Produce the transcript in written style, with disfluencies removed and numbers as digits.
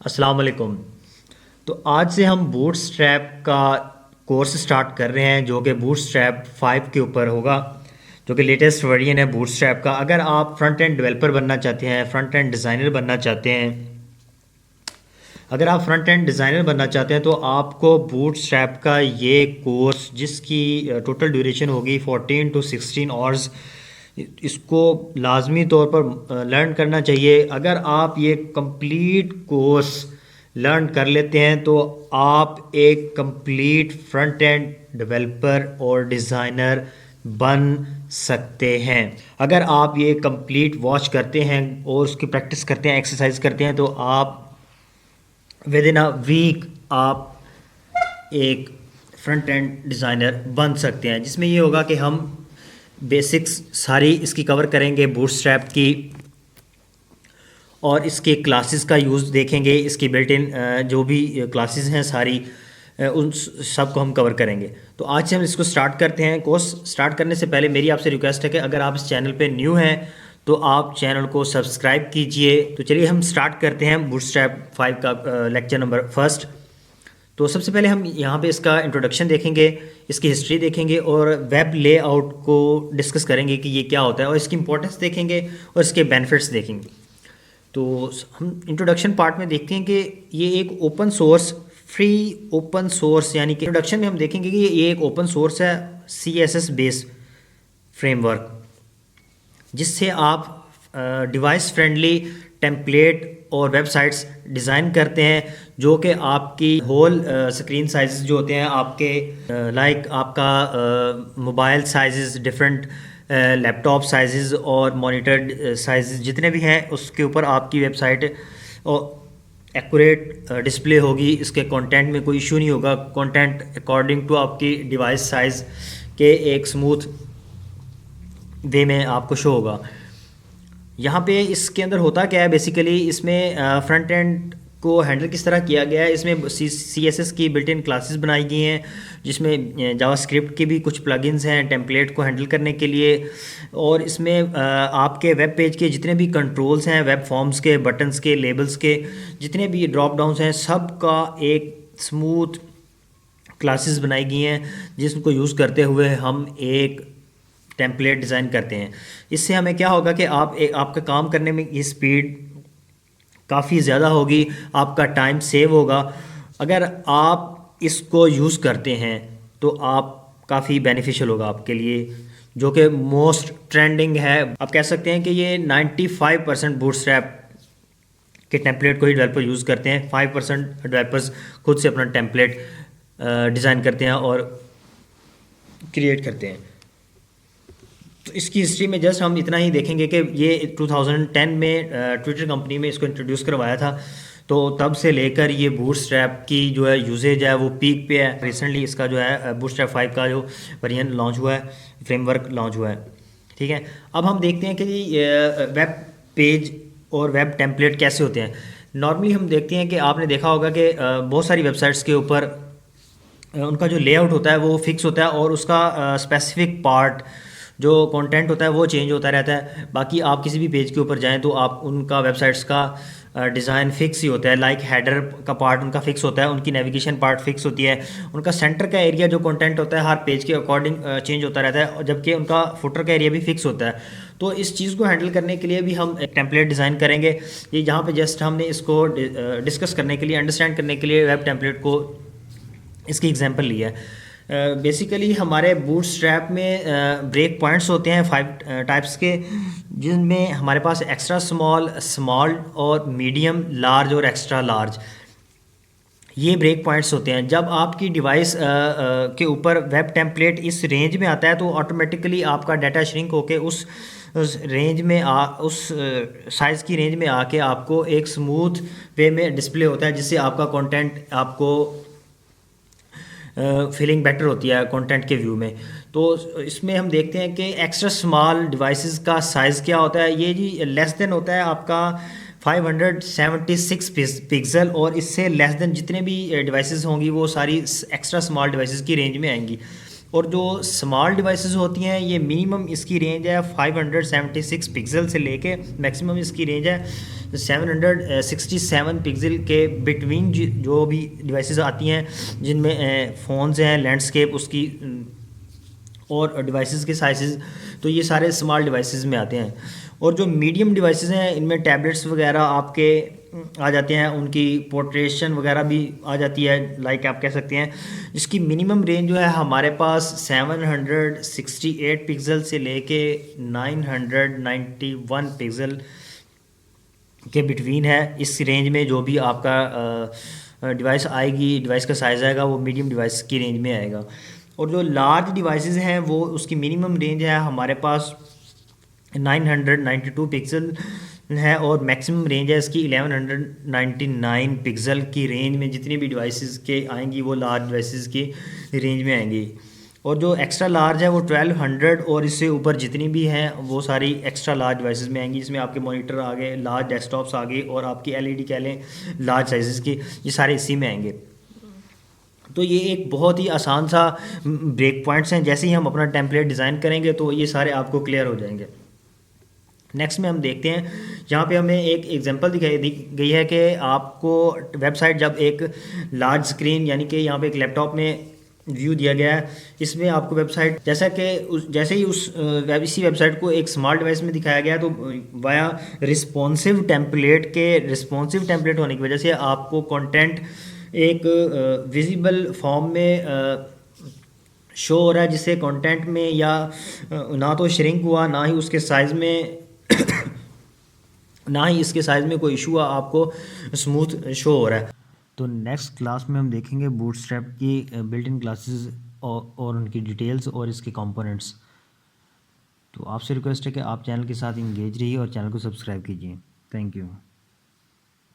अस्सलाम वालेकुम। तो आज से हम बूटस्ट्रैप का कोर्स स्टार्ट कर रहे हैं जो कि बूटस्ट्रैप 5 के ऊपर होगा, जो कि लेटेस्ट वर्जन है बूटस्ट्रैप का। अगर आप फ्रंट एंड डेवलपर बनना चाहते हैं, फ्रंट एंड डिज़ाइनर बनना चाहते हैं, अगर आप फ्रंट एंड डिज़ाइनर बनना चाहते हैं तो आपको बूटस्ट्रैप का ये कोर्स, जिसकी टोटल ड्यूरेशन होगी 14 टू 16 आवर्स, इसको लाजमी तौर पर लर्न करना चाहिए। अगर आप ये कंप्लीट कोर्स लर्न कर लेते हैं तो आप एक कंप्लीट फ्रंट एंड डेवलपर और डिज़ाइनर बन सकते हैं। अगर आप ये कंप्लीट वॉच करते हैं और उसकी प्रैक्टिस करते हैं, एक्सरसाइज करते हैं, तो आप विद इन अ वीक आप एक फ्रंट एंड डिज़ाइनर बन सकते हैं, जिसमें ये होगा कि हम बेसिक्स सारी इसकी कवर करेंगे बूटस्ट्रैप की, और इसके क्लासेस का यूज़ देखेंगे। इसकी बिल्ट इन जो भी क्लासेस हैं सारी, उन सब को हम कवर करेंगे। तो आज से हम इसको स्टार्ट करते हैं। कोर्स स्टार्ट करने से पहले मेरी आपसे रिक्वेस्ट है कि अगर आप इस चैनल पे न्यू हैं तो आप चैनल को सब्सक्राइब कीजिए। तो चलिए हम स्टार्ट करते हैं बूटस्ट्रैप 5 का लेक्चर नंबर फर्स्ट। तो सबसे पहले हम यहाँ पे इसका इंट्रोडक्शन देखेंगे, इसकी हिस्ट्री देखेंगे और वेब लेआउट को डिस्कस करेंगे कि ये क्या होता है, और इसकी इंपॉर्टेंस देखेंगे और इसके बेनिफिट्स देखेंगे। तो हम इंट्रोडक्शन पार्ट में देखते हैं कि ये एक open source, free open source, यानी कि इंट्रोडक्शन में हम देखेंगे कि ये एक ओपन सोर्स है CSS बेस्ड फ्रेमवर्क, जिससे आप डिवाइस फ्रेंडली टेम्पलेट और वेबसाइट्स डिज़ाइन करते हैं, जो कि आपकी होल स्क्रीन साइज़ जो होते हैं आपके, लाइक आपका mobile size, different laptop size और मॉनिटर साइज़ जितने भी हैं, उसके ऊपर आपकी वेबसाइट और एक्यूरेट डिस्प्ले होगी। इसके कंटेंट में कोई इशू नहीं होगा। कंटेंट अकॉर्डिंग टू आपकी डिवाइस साइज़ के एक स्मूथ वे में आपको शो होगा। यहाँ पे इसके अंदर होता क्या है, बेसिकली इसमें फ्रंट एंड को हैंडल किस तरह किया गया है। इसमें CSS की बिल्ट इन क्लासेस बनाई गई हैं, जिसमें जावास्क्रिप्ट के भी कुछ प्लगइन्स हैं टेम्पलेट को हैंडल करने के लिए। और इसमें आपके वेब पेज के जितने भी कंट्रोल्स हैं, वेब फॉर्म्स के, बटन्स के, लेबल्स के जितने भी ड्रॉप डाउन्स हैं, सब का एक स्मूथ क्लासेस बनाई गई हैं, जिसको यूज़ करते हुए हम एक टेम्पलेट डिज़ाइन करते हैं। इससे हमें क्या होगा कि आपका काम करने में ये स्पीड काफ़ी ज़्यादा होगी, आपका टाइम सेव होगा। अगर आप इसको यूज़ करते हैं तो आप काफ़ी बेनिफिशियल होगा आपके लिए, जो कि मोस्ट ट्रेंडिंग है। आप कह सकते हैं कि ये 95% बूटस्ट्रैप के टेम्पलेट को ही डेवलपर यूज़ करते हैं। 5% डेवलपर्स खुद से अपना टेम्पलेट डिज़ाइन करते हैं और क्रिएट करते हैं। तो इसकी हिस्ट्री में जस्ट हम इतना ही देखेंगे कि ये 2010 में ट्विटर कंपनी में इसको इंट्रोड्यूस करवाया था। तो तब से लेकर ये बूटस्ट्रैप की जो है यूजेज है वो पीक पे है। रिसेंटली इसका जो है बूटस्ट्रैप 5 का जो वर्जन लॉन्च हुआ है, फ्रेमवर्क लॉन्च हुआ है। ठीक है, अब हम देखते हैं कि वेब पेज और वेब टेम्पलेट कैसे होते हैं। नॉर्मली हम देखते हैं कि आपने देखा होगा कि बहुत सारी वेबसाइट्स के ऊपर उनका जो लेआउट होता है वो फिक्स होता है, और उसका स्पेसिफिक पार्ट जो कंटेंट होता है वो चेंज होता रहता है। बाकी आप किसी भी पेज के ऊपर जाएं तो आप उनका वेबसाइट्स का डिज़ाइन फिक्स ही होता है। लाइक हेडर का पार्ट उनका फिक्स होता है, उनकी नेविगेशन पार्ट फिक्स होती है, उनका सेंटर का एरिया जो कंटेंट होता है हर पेज के अकॉर्डिंग चेंज होता रहता है, जबकि उनका फुटर का एरिया भी फिक्स होता है। तो इस चीज़ को हैंडल करने के लिए भी हम एक टेम्पलेट डिज़ाइन करेंगे। ये जहाँ पे जस्ट हमने इसको डिस्कस करने के लिए, अंडरस्टैंड करने के लिए वेब टेम्पलेट को इसकी एग्जांपल लिया है। बेसिकली हमारे बूटस्ट्रैप में ब्रेक पॉइंट्स होते हैं 5 टाइप्स के, जिनमें हमारे पास एक्स्ट्रा स्मॉल, स्मॉल और मीडियम, लार्ज और एक्स्ट्रा लार्ज, ये ब्रेक पॉइंट्स होते हैं। जब आपकी डिवाइस के ऊपर वेब टेम्पलेट इस रेंज में आता है तो ऑटोमेटिकली आपका डाटा श्रिंक होके उस रेंज में उस साइज़ की रेंज में आके आपको एक स्मूथ वे में डिस्प्ले होता है, जिससे आपका कंटेंट आपको फीलिंग बेटर होती है कंटेंट के व्यू में। तो इसमें हम देखते हैं कि एक्स्ट्रा स्मॉल डिवाइसेस का साइज़ क्या होता है। ये जी लेस देन होता है आपका 576 पिक्सल, और इससे लेस देन जितने भी डिवाइसेस होंगी वो सारी एक्स्ट्रा स्मॉल डिवाइसेस की रेंज में आएंगी। और जो स्मॉल डिवाइसेस होती हैं ये मिनिमम इसकी रेंज है 576 पिक्सल से लेके मैक्सिमम इसकी रेंज है 767 पिक्सल के बिटवीन जो भी डिवाइसेस आती हैं, जिनमें फ़ोन्स हैं, लैंडस्केप उसकी और डिवाइसेस के साइज़, तो ये सारे स्मॉल डिवाइसेस में आते हैं। और जो मीडियम डिवाइसेस हैं, इनमें टैबलेट्स वगैरह आपके आ जाते हैं, उनकी पोर्ट्रेशन वगैरह भी आ जाती है, लाइक आप कह सकते हैं। इसकी मिनिमम रेंज जो है हमारे पास 768 पिक्सल से लेके 991 पिक्सल के बिटवीन है। इस रेंज में जो भी आपका डिवाइस आएगी, डिवाइस का साइज़ आएगा, वो मीडियम डिवाइस की रेंज में आएगा। और जो लार्ज डिवाइसेस हैं वो उसकी मिनिमम रेंज है हमारे पास 992 पिक्सल है, और मैक्सिमम रेंज है इसकी 1199 पिक्सल की रेंज में। जितनी भी डिवाइसेस के आएंगी वो लार्ज डिवाइसेस की रेंज में आएंगी। और जो एक्स्ट्रा लार्ज है वो 1200 और इससे ऊपर जितनी भी हैं वो सारी एक्स्ट्रा लार्ज डिवाइसेस में आएंगी। इसमें आपके मॉनिटर आ गए, लार्ज डेस्कटॉप्स आ गए, और आपकी एलईडी कह लें लार्ज साइजेस की, ये सारे इसी में आएंगे। तो ये एक बहुत ही आसान सा ब्रेक पॉइंट्स हैं। जैसे ही हम अपना टेम्पलेट डिज़ाइन करेंगे तो ये सारे आपको क्लियर हो जाएंगे। नेक्स्ट में हम देखते हैं, यहाँ पे हमें एक एग्जांपल दिखाई दी गई है कि आपको वेबसाइट जब एक लार्ज स्क्रीन यानी कि यहाँ पे एक लैपटॉप में व्यू दिया गया है, इसमें आपको वेबसाइट जैसा कि जैसे ही इसी वेबसाइट को एक स्मॉल डिवाइस में दिखाया गया, तो वाया रिस्पॉन्सिव टेम्पलेट होने की वजह से आपको कंटेंट एक विजिबल फॉर्म में शो हो रहा है, जिससे कंटेंट में या ना तो श्रिंक हुआ, ना ही उसके साइज़ में ना ही इसके साइज़ में कोई इशू हुआ, आपको स्मूथ शो हो रहा है। तो नेक्स्ट क्लास में हम देखेंगे बूटस्ट्रैप की बिल्ट इन क्लासेस और उनकी डिटेल्स और इसके कंपोनेंट्स। तो आपसे रिक्वेस्ट है कि आप चैनल के साथ इंगेज रहिए और चैनल को सब्सक्राइब कीजिए। Thank you.